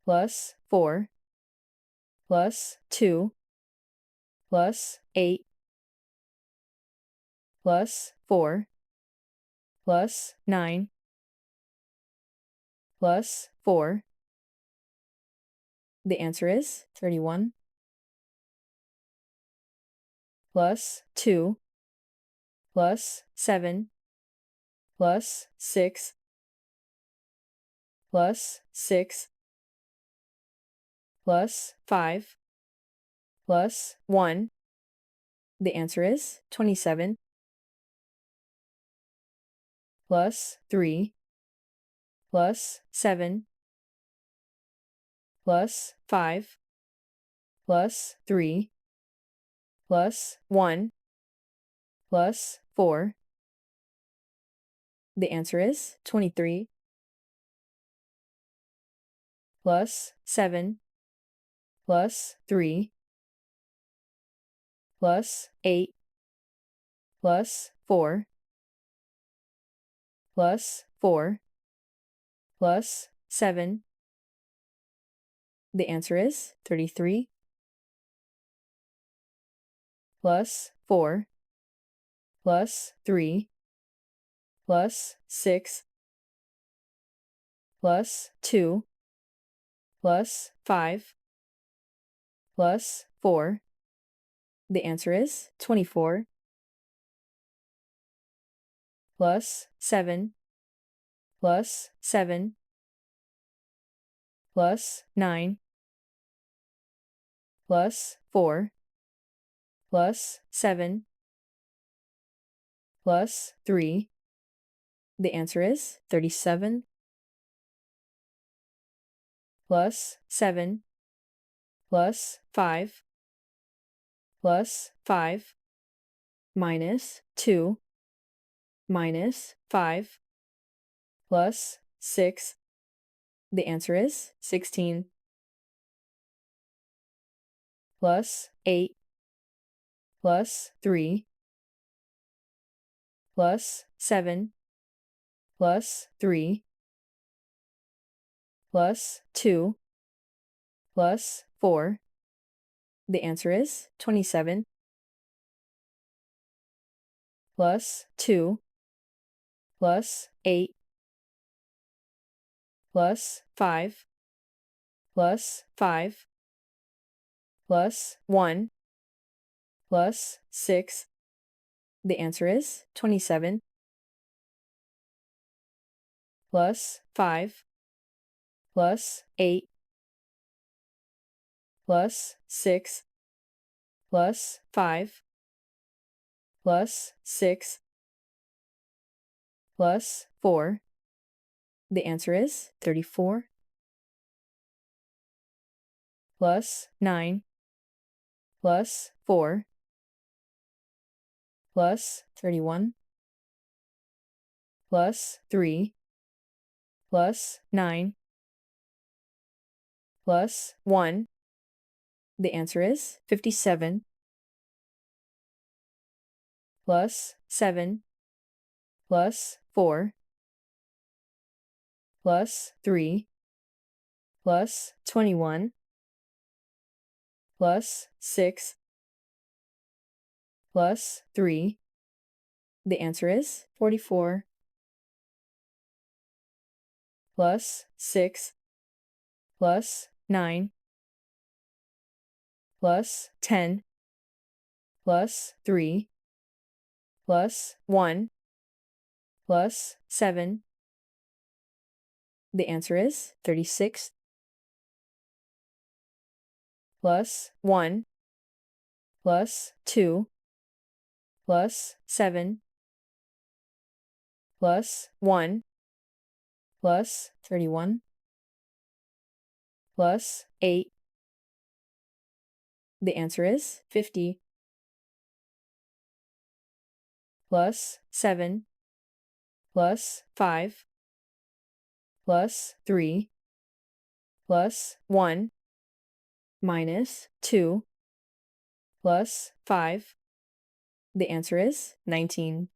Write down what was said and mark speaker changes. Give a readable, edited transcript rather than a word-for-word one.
Speaker 1: plus 4 plus 2 plus 8 plus 4 plus 9 plus 4. The answer is 31. Plus 2 plus 7 plus 6 plus 6 plus 5 plus 1. The answer is 27. Plus 3 plus 7 plus 5 plus 3 plus 1 plus 4. The answer is 23. Plus 7 plus 3 plus 8 plus 4 plus 4 plus 7. The answer is 33. Plus 4 plus 3 plus 6 plus 2 plus 5 plus 4. The answer is 24. Plus 7 plus 7 plus 9 plus 4 plus 7 plus 3. The answer is 37. Plus 7 plus 5 plus 5 minus 2 minus 5 plus 6. The answer is 16. Plus 8 plus 3 plus 7 plus 3 plus 2 plus 4. The answer is 27. Plus 2 plus 8 plus 5 plus 5 plus 1 plus 6. The answer is 27. Plus 5 plus 8 plus 6 plus 5 plus 6 plus 4. The answer is 34. Plus 9 plus 4 plus 31 plus 3 plus 9 plus 1. The answer is 57. Plus 7 plus 4 plus 3 plus 21 plus 6 plus 3. The answer is 44. Plus 6 plus 9 plus 10 plus 3 plus 1 plus 7. The answer is 36. Plus 1 plus 2 plus 7 plus 1 plus 31 plus 8. The answer is 50. Plus 7 plus 5 plus 3 plus 1 minus 2 plus 5. The answer is 19.